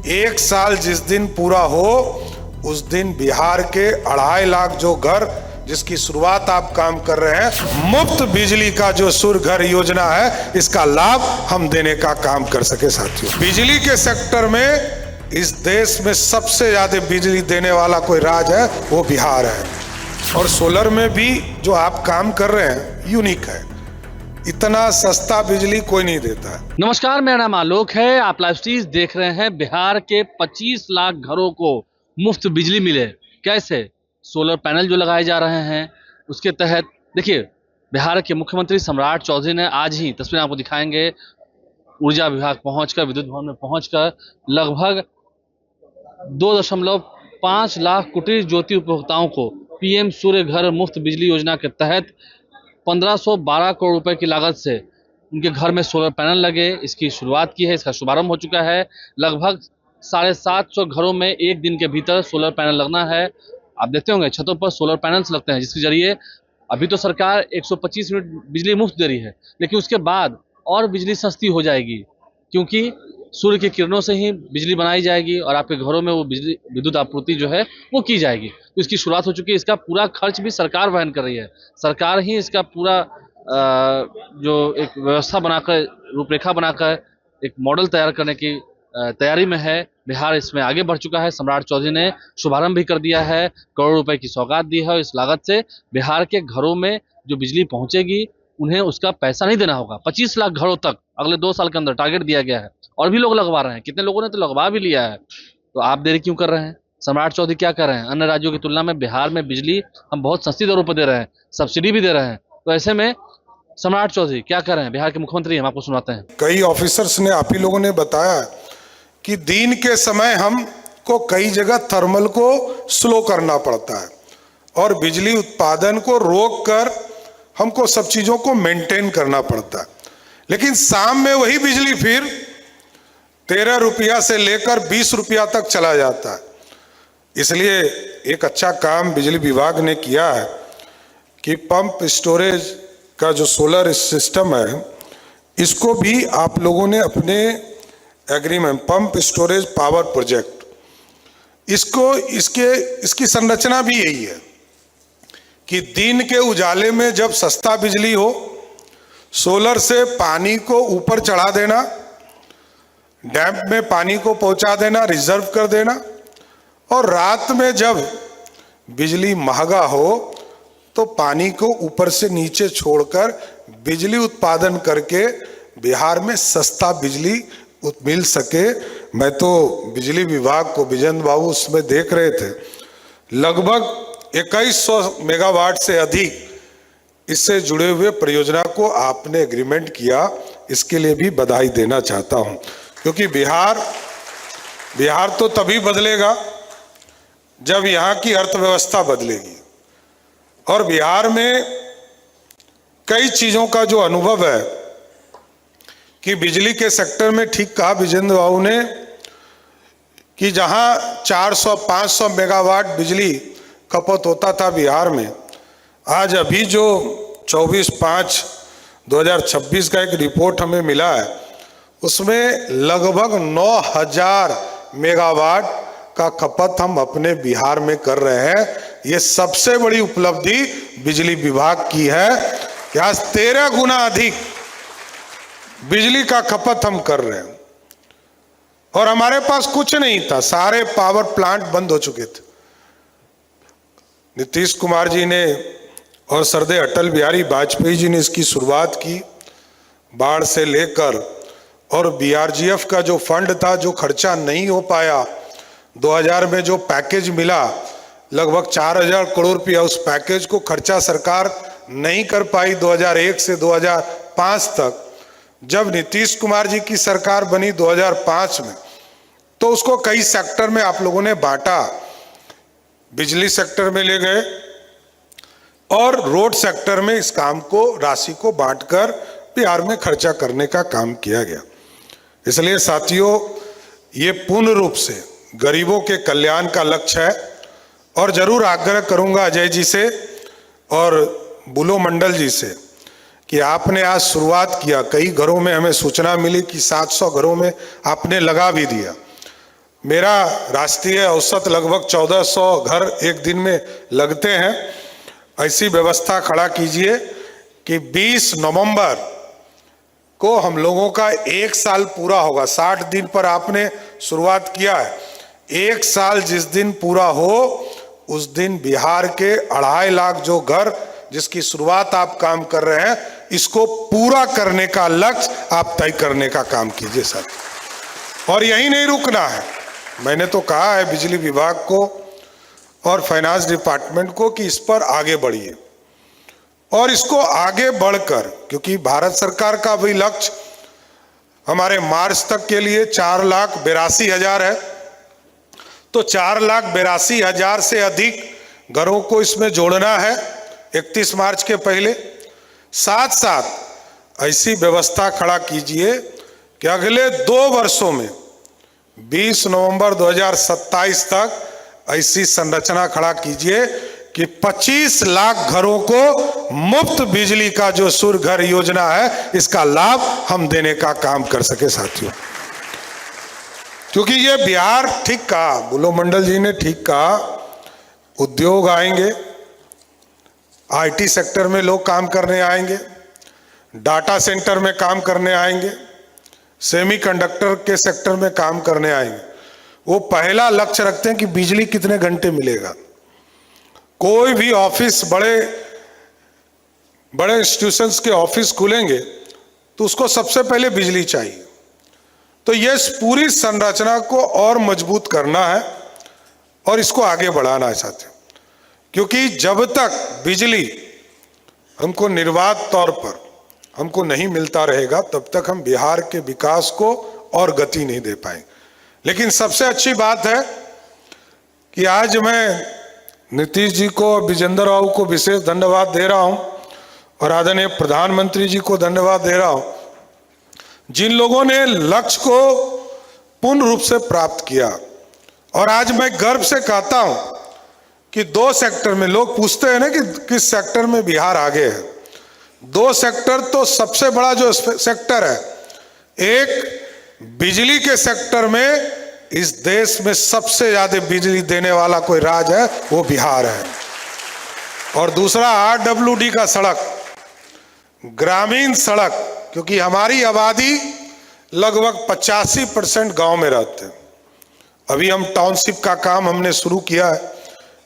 1 साल जिस दिन पूरा हो उस दिन बिहार के 2.5 लाख जो घर जिसकी शुरुआत आप काम कर रहे हैं, मुफ्त बिजली का जो सूर्य घर योजना है, इसका लाभ हम देने का काम कर सके। साथियों, बिजली के सेक्टर में इस देश में सबसे ज्यादा बिजली देने वाला कोई राज्य है वो बिहार है। और सोलर में भी जो आप काम कर रहे हैं यूनिक है, इतना सस्ता बिजली कोई नहीं देता है। नमस्कार, मेरा नाम आलोक है। आप लाइव स्ट्रीम देख रहे हैं। बिहार के 25 लाख घरों को मुफ्त बिजली मिले, कैसे? सोलर पैनल जो लगाए जा रहे हैं उसके तहत। देखिए, बिहार के मुख्यमंत्री सम्राट चौधरी ने आज ही, तस्वीरें आपको दिखाएंगे, ऊर्जा विभाग पहुंचकर, विद्युत भवन में पहुंचकर लगभग 2.5 लाख कुटीर ज्योति उपभोक्ताओं को पीएम सूर्य घर मुफ्त बिजली योजना के तहत 1512 करोड़ रुपए की लागत से उनके घर में सोलर पैनल लगे। इसकी शुरुआत की है, इसका शुभारंभ हो चुका है। लगभग 750 घरों में एक दिन के भीतर सोलर पैनल लगना है। आप देखते होंगे छतों पर सोलर पैनल्स लगते हैं, जिसके जरिए अभी तो सरकार 125 यूनिट बिजली मुफ्त दे रही है, लेकिन उसके बाद और बिजली सस्ती हो जाएगी, क्योंकि सूर्य की किरणों से ही बिजली बनाई जाएगी और आपके घरों में वो बिजली विद्युत आपूर्ति जो है वो की जाएगी। तो इसकी शुरुआत हो चुकी है। इसका पूरा खर्च भी सरकार वहन कर रही है। सरकार ही इसका पूरा जो एक व्यवस्था बनाकर, रूपरेखा बनाकर एक मॉडल तैयार करने की तैयारी में है। बिहार इसमें आगे बढ़ चुका है। सम्राट चौधरी ने शुभारंभ भी कर दिया है, करोड़ रुपए की सौगात दी है। और इस लागत से बिहार के घरों में जो बिजली पहुंचेगी उन्हें उसका पैसा नहीं देना होगा। 25 लाख घरों तक अगले 2 साल के अंदर टारगेट दिया गया है, और भी लोग लगवा रहे हैं। कितने लोगों ने तो लगवा भी लिया है। तो आप देरी क्यों कर रहे हैं? सम्राट चौधरी क्या कर रहे हैं? अन्य राज्यों की तुलना में बिहार में बिजली हम बहुत सस्ती दरों पर दे रहे हैं, सब्सिडी भी दे रहे हैं। तो ऐसे में सम्राट चौधरी क्या कर रहे हैं? बिहार के मुख्यमंत्री, हम आपको सुनाते हैं। कई ऑफिसर्स ने, आप ही लोगों ने बताया कि दिन के समय हमको कई जगह थर्मल को स्लो करना पड़ता है और बिजली उत्पादन को रोक कर हमको सब चीजों को मेंटेन करना पड़ता है। लेकिन शाम में वही बिजली फिर 13 रुपया से लेकर 20 रुपया तक चला जाता है। इसलिए एक अच्छा काम बिजली विभाग ने किया है कि पंप स्टोरेज का जो सोलर सिस्टम है, इसको भी आप लोगों ने अपने agreement, pump storage power project, इसकी संरचना भी यही है कि दिन के उजाले में जब सस्ता बिजली हो, सोलर से पानी को ऊपर चढ़ा देना, डैम में पानी को पहुंचा देना, रिजर्व कर देना, और रात में जब बिजली महंगा हो तो पानी को ऊपर से नीचे छोड़कर बिजली उत्पादन करके बिहार में सस्ता बिजली मिल सके। मैं तो बिजली विभाग को, विजेंद्र बाबू उसमें देख रहे थे, लगभग 2100 मेगावाट से अधिक इससे जुड़े हुए परियोजना को आपने एग्रीमेंट किया, इसके लिए भी बधाई देना चाहता हूं। क्योंकि बिहार तो तभी बदलेगा जब यहाँ की अर्थव्यवस्था बदलेगी। और बिहार में कई चीजों का जो अनुभव है कि बिजली के सेक्टर में, ठीक कहा विजेंद्र बाबू ने, कि जहां 400-500 मेगावाट बिजली खपत होता था बिहार में, आज अभी जो 24/5/2026 का एक रिपोर्ट हमें मिला है, उसमें लगभग 9000 मेगावाट का खपत हम अपने बिहार में कर रहे हैं। ये सबसे बड़ी उपलब्धि बिजली विभाग की है कि आज 13 गुना अधिक बिजली का खपत हम कर रहे हैं। और हमारे पास कुछ नहीं था, सारे पावर प्लांट बंद हो चुके थे। नीतीश कुमार जी ने और सरदे अटल बिहारी वाजपेयी जी ने इसकी शुरुआत की, बाढ़ से लेकर, और बीआरजीएफ का जो फंड था, जो खर्चा नहीं हो पाया, 2000 में जो पैकेज मिला लगभग 4000 करोड़ रुपया, उस पैकेज को खर्चा सरकार नहीं कर पाई 2001 से 2005 तक। जब नीतीश कुमार जी की सरकार बनी 2005 में, तो उसको कई सेक्टर में आप लोगों ने बांटा। बिजली सेक्टर में ले गए और रोड सेक्टर में इस काम को, राशि को बांटकर बिहार में खर्चा करने का काम किया गया। इसलिए साथियों, ये पूर्ण रूप से गरीबों के कल्याण का लक्ष्य है। और जरूर आग्रह करूंगा अजय जी से और बुलो मंडल जी से कि आपने आज शुरुआत किया। कई घरों में हमें सूचना मिली कि 700 घरों में आपने लगा भी दिया। मेरा राष्ट्रीय औसत लगभग 1400 घर एक दिन में लगते हैं। ऐसी व्यवस्था खड़ा कीजिए कि 20 नवंबर को हम लोगों का 1 साल पूरा होगा। 60 दिन पर आपने शुरुआत किया है, 1 साल जिस दिन पूरा हो उस दिन बिहार के 2.5 लाख जो घर जिसकी शुरुआत आप काम कर रहे हैं, इसको पूरा करने का लक्ष्य आप तय करने का काम कीजिए सर। और यही नहीं रुकना है, मैंने तो कहा है बिजली विभाग को और फाइनेंस डिपार्टमेंट को कि इस पर आगे बढ़िए और इसको आगे बढ़कर, क्योंकि भारत सरकार का भी लक्ष्य हमारे मार्च तक के लिए 4,82,000 है, तो 4,82,000 से अधिक घरों को इसमें जोड़ना है 31 मार्च के पहले। साथ साथ ऐसी व्यवस्था खड़ा कीजिए कि अगले 2 वर्षों में 20 नवंबर 2027 तक ऐसी संरचना खड़ा कीजिए कि 25 लाख घरों को मुफ्त बिजली का जो सूर्य घर योजना है, इसका लाभ हम देने का काम कर सके साथियों। क्योंकि ये बिहार, ठीक कहा बुलो मंडल जी ने, ठीक कहा, उद्योग आएंगे, आईटी सेक्टर में लोग काम करने आएंगे, डाटा सेंटर में काम करने आएंगे, सेमीकंडक्टर के सेक्टर में काम करने आएंगे। वो पहला लक्ष्य रखते हैं कि बिजली कितने घंटे मिलेगा। कोई भी ऑफिस, बड़े बड़े इंस्टीट्यूशंस के ऑफिस खुलेंगे तो उसको सबसे पहले बिजली चाहिए। तो ये पूरी संरचना को और मजबूत करना है और इसको आगे बढ़ाना है साथियों, क्योंकि जब तक बिजली हमको निर्बाध तौर पर हमको नहीं मिलता रहेगा तब तक हम बिहार के विकास को और गति नहीं दे पाएंगे। लेकिन सबसे अच्छी बात है कि आज मैं नीतीश जी को और विजेंद्र राव को विशेष धन्यवाद दे रहा हूं और आदरणीय प्रधानमंत्री जी को धन्यवाद दे रहा हूं, जिन लोगों ने लक्ष्य को पूर्ण रूप से प्राप्त किया। और आज मैं गर्व से कहता हूं कि 2 सेक्टर में, लोग पूछते हैं ना कि किस सेक्टर में बिहार आगे है, 2 सेक्टर तो सबसे बड़ा जो सेक्टर है, एक बिजली के सेक्टर में इस देश में सबसे ज्यादा बिजली देने वाला कोई राज्य है वो बिहार है, और दूसरा आरडब्ल्यूडी का सड़क, ग्रामीण सड़क, क्योंकि हमारी आबादी लगभग 85% गांव में रहते हैं। अभी हम टाउनशिप का काम हमने शुरू किया है,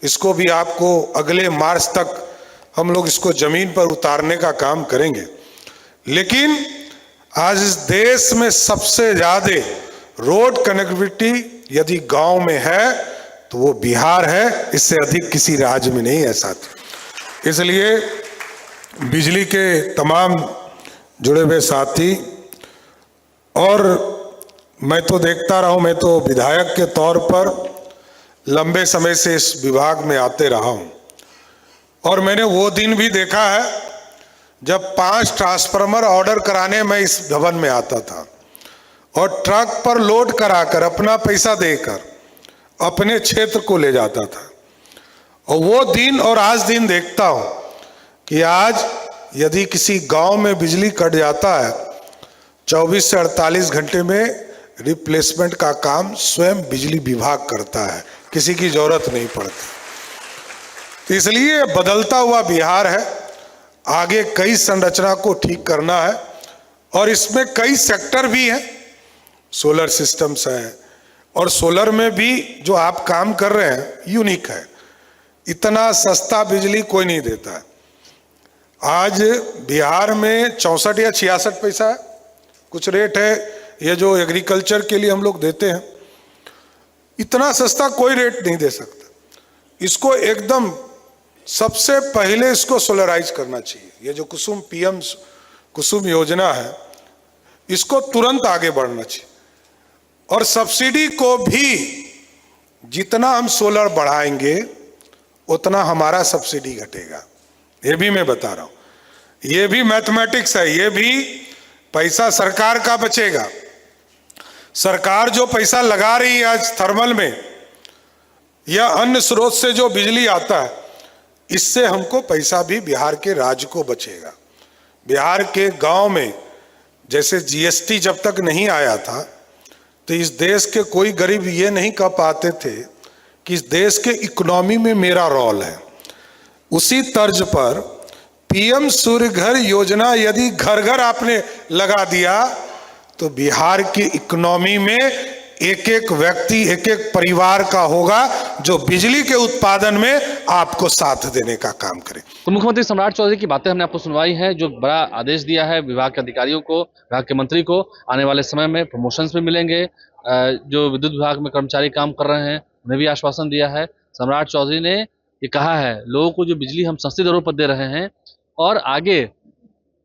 इसको भी आपको अगले मार्च तक हम लोग इसको जमीन पर उतारने का काम करेंगे। लेकिन आज इस देश में सबसे ज्यादा रोड कनेक्टिविटी यदि गांव में है तो वो बिहार है, इससे अधिक किसी राज्य में नहीं है साथी। इसलिए बिजली के तमाम जुड़े हुए साथी, और मैं तो देखता रहा हूं, मैं तो विधायक के तौर पर लंबे समय से इस विभाग में आते रहा हूं, और मैंने वो दिन भी देखा है जब 5 ट्रांसफार्मर ऑर्डर कराने मैं इस भवन में आता था और ट्रक पर लोड कराकर अपना पैसा देकर अपने क्षेत्र को ले जाता था। और वो दिन और आज दिन देखता हूं कि आज यदि किसी गांव में बिजली कट जाता है, 24 से 48 घंटे में रिप्लेसमेंट का काम स्वयं बिजली विभाग करता है, किसी की जरूरत नहीं पड़ती। तो इसलिए बदलता हुआ बिहार है, आगे कई संरचना को ठीक करना है और इसमें कई सेक्टर भी हैं, सोलर सिस्टम्स हैं, और सोलर में भी जो आप काम कर रहे हैं यूनिक है, इतना सस्ता बिजली कोई नहीं देता है। आज बिहार में 64 या 66 पैसा है कुछ रेट है, ये जो एग्रीकल्चर के लिए हम लोग देते हैं, इतना सस्ता कोई रेट नहीं दे सकता। इसको एकदम सबसे पहले इसको सोलराइज करना चाहिए। ये जो पीएम कुसुम योजना है, इसको तुरंत आगे बढ़ना चाहिए, और सब्सिडी को भी जितना हम सोलर बढ़ाएंगे उतना हमारा सब्सिडी घटेगा। ये भी मैं बता रहा हूं, ये भी मैथमेटिक्स है, ये भी पैसा सरकार का बचेगा। सरकार जो पैसा लगा रही है आज थर्मल में या अन्य स्रोत से जो बिजली आता है, इससे हमको पैसा भी बिहार के राज्य को बचेगा। बिहार के गांव में जैसे जीएसटी जब तक नहीं आया था तो इस देश के कोई गरीब ये नहीं कह पाते थे कि इस देश के इकोनॉमी में मेरा रोल है। उसी तर्ज पर पीएम सूर्य घर योजना यदि घर घर आपने लगा दिया तो बिहार की इकोनॉमी में एक एक व्यक्ति, एक एक परिवार का होगा जो बिजली के उत्पादन में आपको साथ देने का काम करे। तो मुख्यमंत्री सम्राट चौधरी की बातें हमने आपको सुनवाई है, जो बड़ा आदेश दिया है विभाग के अधिकारियों को, विभाग के मंत्री को। आने वाले समय में प्रमोशंस भी मिलेंगे। जो विद्युत विभाग में कर्मचारी काम कर रहे हैं उन्हें भी आश्वासन दिया है। सम्राट चौधरी ने ये कहा है लोगों को जो बिजली हम सस्ती दरों पर दे रहे हैं और आगे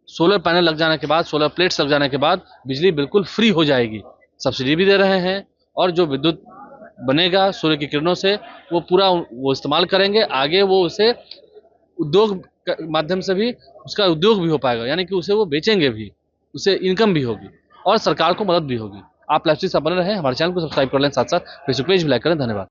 सोलर पैनल लग जाने के बाद, सोलर प्लेट्स लग जाने के बाद बिजली बिल्कुल फ्री हो जाएगी। सब्सिडी भी दे रहे हैं और जो विद्युत बनेगा सूर्य की किरणों से वो पूरा वो इस्तेमाल करेंगे। आगे वो उसे उद्योग के माध्यम से भी उसका उद्योग भी हो पाएगा, यानी कि उसे वो बेचेंगे भी, उसे इनकम भी होगी और सरकार को मदद भी होगी। आप लाइव से बने रहें, हमारे चैनल को सब्सक्राइब कर लें, साथ साथ फेसबुक पेज भी लाइक करें। धन्यवाद।